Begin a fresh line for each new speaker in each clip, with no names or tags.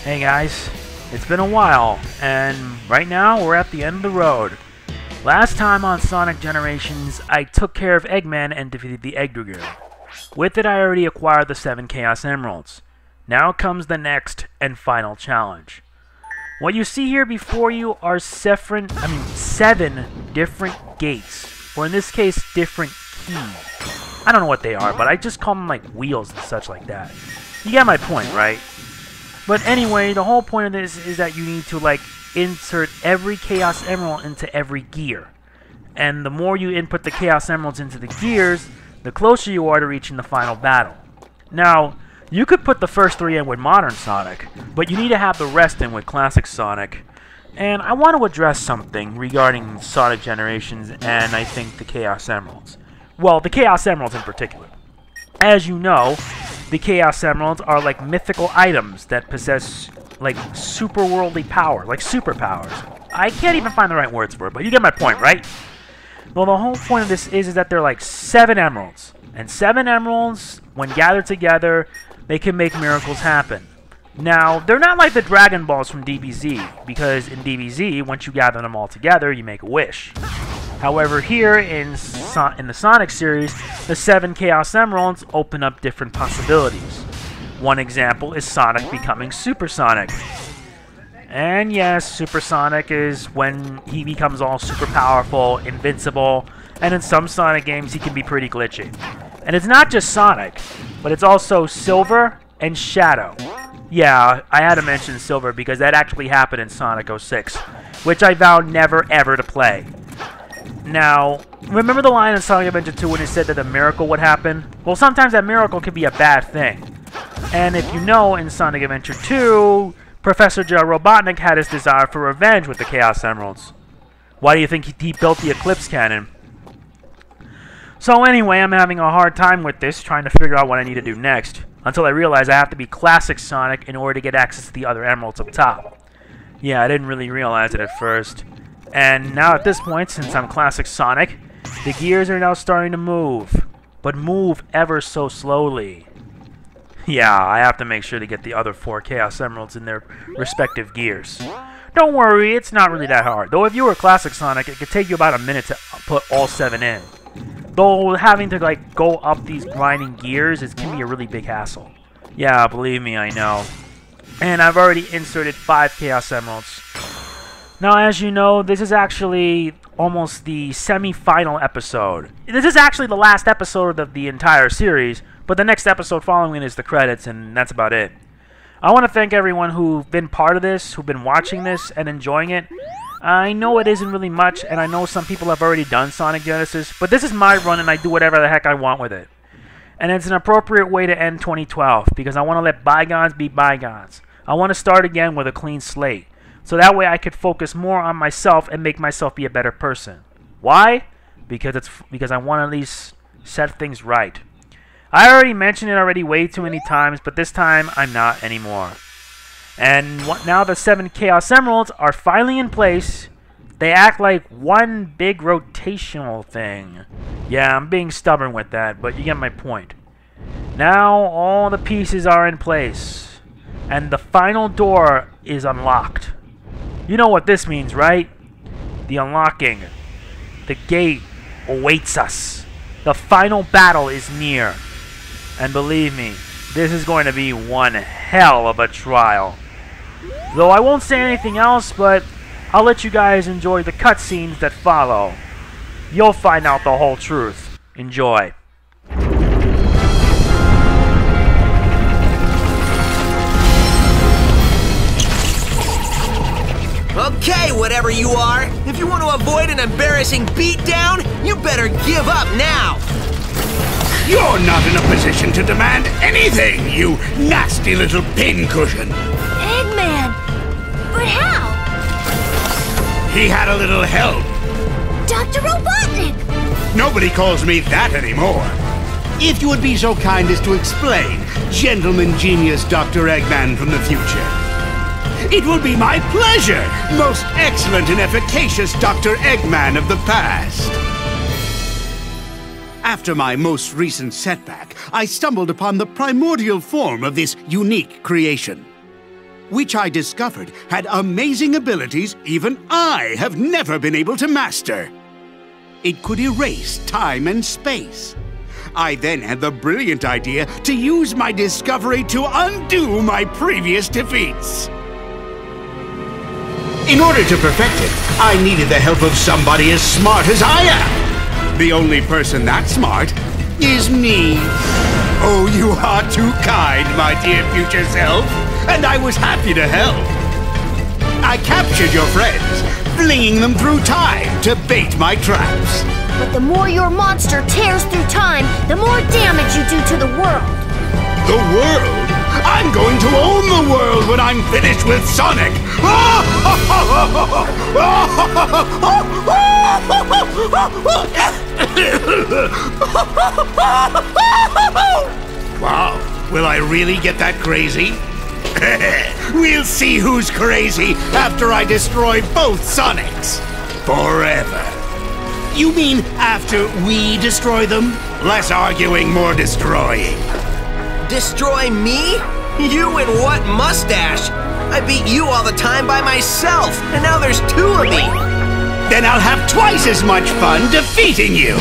Hey guys, it's been a while, and right now we're at the end of the road. Last time on Sonic Generations, I took care of Eggman and defeated the Egg Dragoon. With it, I already acquired the 7 Chaos Emeralds. Now comes the next and final challenge. What you see here before you are 7 different gates, or in this case, different keys. I don't know what they are, but I just call them like wheels and such like that. You get my point, right? But anyway, the whole point of this is that you need to like insert every Chaos Emerald into every gear. And the more you input the Chaos Emeralds into the gears, the closer you are to reaching the final battle. Now, you could put the first 3 in with Modern Sonic, but you need to have the rest in with Classic Sonic. And I want to address something regarding Sonic Generations and I think the Chaos Emeralds. Well, the Chaos Emeralds in particular. As you know, the Chaos Emeralds are like mythical items that possess like super worldly power, like superpowers. I can't even find the right words for it, but you get my point, right? Well, the whole point of this is that they're like 7 emeralds. And 7 emeralds, when gathered together, they can make miracles happen. Now, they're not like the Dragon Balls from DBZ, because in DBZ, once you gather them all together, you make a wish. However, here in the Sonic series, the 7 Chaos Emeralds open up different possibilities. One example is Sonic becoming Super Sonic. And yes, Super Sonic is when he becomes all super powerful, invincible, and in some Sonic games he can be pretty glitchy. And it's not just Sonic, but it's also Silver and Shadow. Yeah, I had to mention Silver because that actually happened in Sonic 06, which I vowed never ever to play. Now, remember the line in Sonic Adventure 2 when it said that a miracle would happen? Well, sometimes that miracle can be a bad thing. And if you know, in Sonic Adventure 2, Professor Joe Robotnik had his desire for revenge with the Chaos Emeralds. Why do you think he built the Eclipse Cannon? So anyway, I'm having a hard time with this, trying to figure out what I need to do next, until I realize I have to be Classic Sonic in order to get access to the other emeralds up top. Yeah, I didn't really realize it at first. And now at this point, since I'm Classic Sonic, the gears are now starting to move, but move ever so slowly. Yeah, I have to make sure to get the other 4 Chaos Emeralds in their respective gears. Don't worry, it's not really that hard. Though if you were Classic Sonic, it could take you about a minute to put all 7 in. Though having to like go up these grinding gears can be a really big hassle. Yeah, believe me, I know. And I've already inserted 5 Chaos Emeralds. Now, as you know, this is actually almost the semi-final episode. This is actually the last episode of the entire series, but the next episode following it is the credits, and that's about it. I want to thank everyone who've been part of this, who've been watching this and enjoying it. I know it isn't really much, and I know some people have already done Sonic Genesis, but this is my run, and I do whatever the heck I want with it. And it's an appropriate way to end 2012, because I want to let bygones be bygones. I want to start again with a clean slate. So that way I could focus more on myself and make myself be a better person. Why? Because I want to at least set things right. I already mentioned it way too many times, but this time I'm not anymore. And now the 7 Chaos Emeralds are finally in place. They act like one big rotational thing. Yeah, I'm being stubborn with that, but you get my point. Now all the pieces are in place, and the final door is unlocked. You know what this means, right? The unlocking. The gate awaits us. The final battle is near. And believe me, this is going to be one hell of a trial. Though I won't say anything else, but I'll let you guys enjoy the cutscenes that follow. You'll find out the whole truth. Enjoy.
Okay, whatever you are, if you want to avoid an embarrassing beatdown, you better give up now!
You're not in a position to demand anything, you nasty little pincushion!
Eggman! But how?
He had a little help.
Dr. Robotnik!
Nobody calls me that anymore. If you would be so kind as to explain, Gentleman Genius Dr. Eggman from the future. It will be my pleasure, most excellent and efficacious Dr. Eggman of the past. After my most recent setback, I stumbled upon the primordial form of this unique creation. which I discovered had amazing abilities even I have never been able to master. It could erase time and space. I then had the brilliant idea to use my discovery to undo my previous defeats. In order to perfect it, I needed the help of somebody as smart as I am. The only person that smart is me. Oh, you are too kind, my dear future self, and I was happy to help. I captured your friends, flinging them through time to bait my traps.
But the more your monster tears through time, the more damage you do to the world.
The world? I'm going to own the world when I'm finished with Sonic! Wow, will I really get that crazy? We'll see who's crazy after I destroy both Sonics. Forever. You mean after we destroy them? Less arguing, more destroying.
Destroy me? You and what mustache? I beat you all the time by myself, and now there's two of me.
Then I'll have twice as much fun defeating you.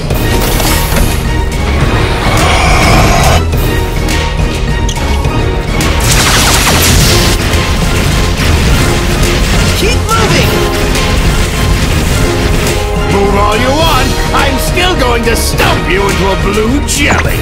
Keep moving!
Move all you want, I'm still going to stump you into a blue jelly.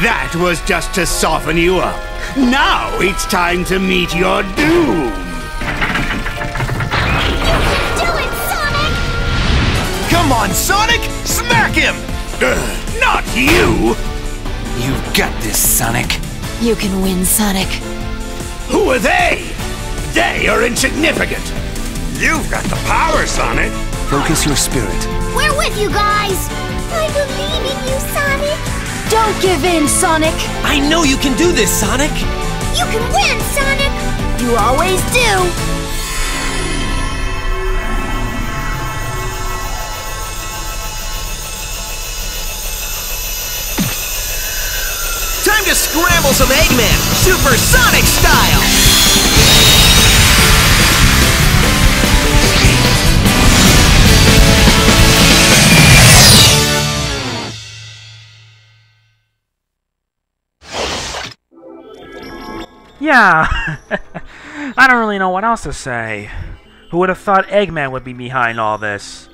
That was just to soften you up. Now it's time to meet your doom.
Do it, Sonic!
Come on, Sonic! Smack him!
Not you!
You've got this, Sonic.
You can win, Sonic.
Who are they? They are insignificant. You've got the power, Sonic.
Focus your spirit.
We're with you guys! I believe in you, Sonic!
Don't give in, Sonic!
I know you can do this, Sonic!
You can win, Sonic! You always do!
Time to scramble some Eggman, supersonic style!
Yeah, I don't really know what else to say. Who would have thought Eggman would be behind all this?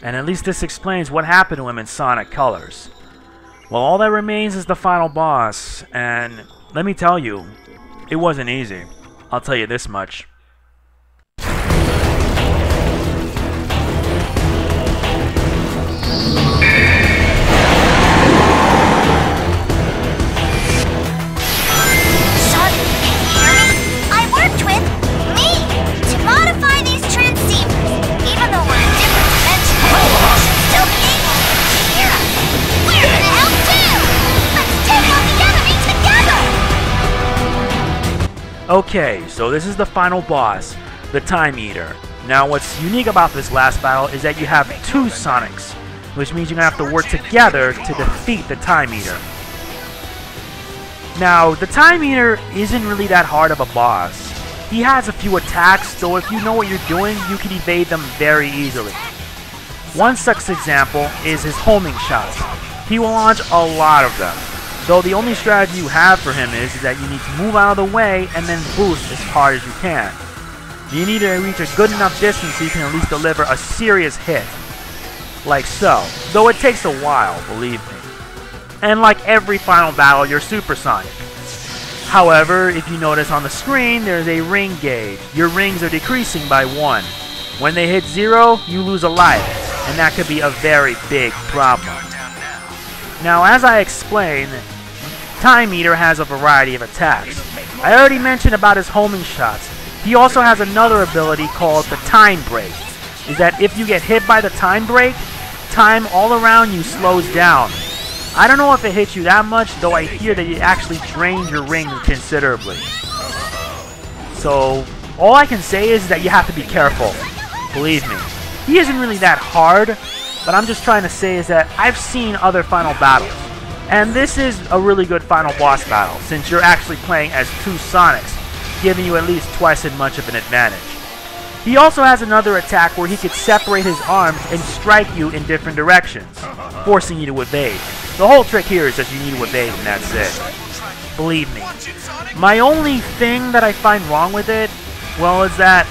And at least this explains what happened to him in Sonic Colors. Well, all that remains is the final boss, and let me tell you, it wasn't easy. I'll tell you this much. Okay, so this is the final boss, the Time Eater. Now what's unique about this last battle is that you have two Sonics, which means you're going to have to work together to defeat the Time Eater. Now, the Time Eater isn't really that hard of a boss. He has a few attacks, so if you know what you're doing, you can evade them very easily. One such example is his homing shots. He will launch a lot of them. Though the only strategy you have for him is that you need to move out of the way and then boost as hard as you can. You need to reach a good enough distance so you can at least deliver a serious hit. Like so. Though it takes a while, believe me. And like every final battle, you're supersonic. However, if you notice on the screen, there's a ring gauge. Your rings are decreasing by 1. When they hit 0, you lose a life, and that could be a very big problem. Now, as I explained, Time Eater has a variety of attacks. I already mentioned about his homing shots. He also has another ability called the Time Break. is that if you get hit by the time break, time all around you slows down. I don't know if it hits you that much, though I hear that it actually drains your rings considerably. So, all I can say is that you have to be careful. Believe me. He isn't really that hard, but I'm just trying to say is that I've seen other final battles. And this is a really good final boss battle, since you're actually playing as two Sonics, giving you at least twice as much of an advantage. He also has another attack where he could separate his arms and strike you in different directions, forcing you to evade. The whole trick here is that you need to evade and that's it. Believe me. My only thing that I find wrong with it, well, is that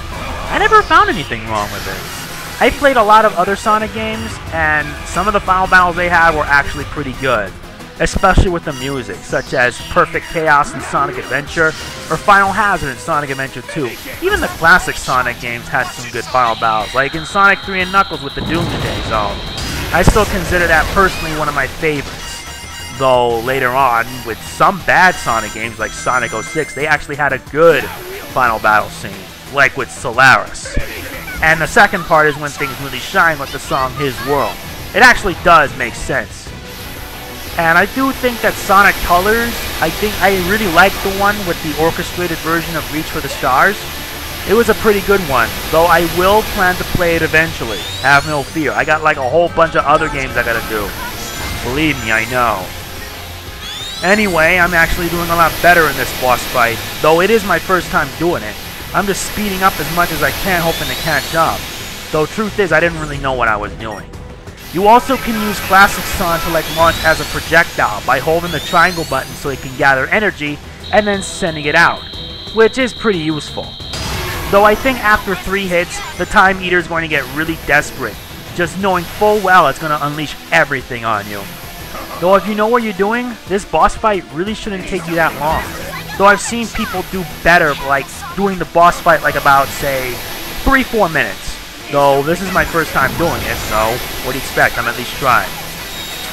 I never found anything wrong with it. I played a lot of other Sonic games, and some of the final battles they had were actually pretty good. Especially with the music, such as Perfect Chaos in Sonic Adventure, or Final Hazard in Sonic Adventure 2. Even the classic Sonic games had some good final battles, like in Sonic 3 and Knuckles with the Doomsday Zone. I still consider that personally one of my favorites. Though later on, with some bad Sonic games like Sonic 06, they actually had a good final battle scene, like with Solaris. And the second part is when things really shine with the song His World. It actually does make sense. And I do think that Sonic Colors, I really liked the one with the orchestrated version of Reach for the Stars. It was a pretty good one, though I will plan to play it eventually. Have no fear. I got like a whole bunch of other games I gotta do. Believe me, I know. Anyway, I'm actually doing a lot better in this boss fight, though it is my first time doing it. I'm just speeding up as much as I can, hoping to catch up. Though truth is, I didn't really know what I was doing. You also can use Classic Sonic to like launch as a projectile by holding the triangle button so it can gather energy and then sending it out, which is pretty useful. Though I think after 3 hits, the Time Eater is going to get really desperate, just knowing full well it's going to unleash everything on you. Though if you know what you're doing, this boss fight really shouldn't take you that long. Though I've seen people do better, like doing the boss fight like about, say, 3-4 minutes. Though this is my first time doing it, so what do you expect? I'm at least trying.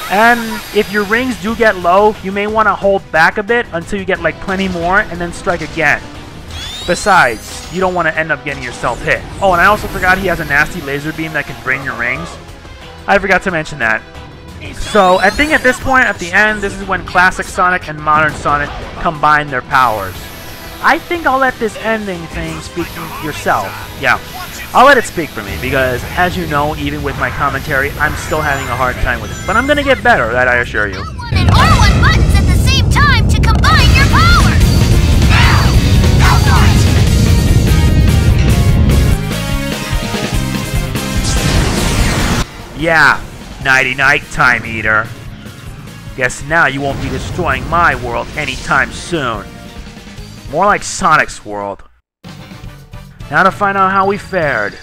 And if your rings do get low, you may want to hold back a bit until you get like plenty more and then strike again. Besides, you don't want to end up getting yourself hit. Oh, and I also forgot he has a nasty laser beam that can drain your rings. I forgot to mention that. So I think at this point, at the end, this is when Classic Sonic and Modern Sonic combine their powers. I think I'll let this ending thing speak for yourself. Yeah, I'll let it speak for me, because as you know, even with my commentary, I'm still having a hard time with it. But I'm gonna get better, that I assure you.
R1 and R1 buttons at the same time to combine your powers!
Yeah, nighty-night, Time Eater. Guess now you won't be destroying my world anytime soon. More like Sonic's world. Now to find out how we fared.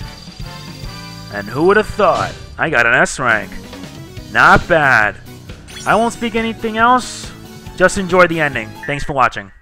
And who would have thought? I got an S rank. Not bad. I won't speak anything else. Just enjoy the ending. Thanks for watching.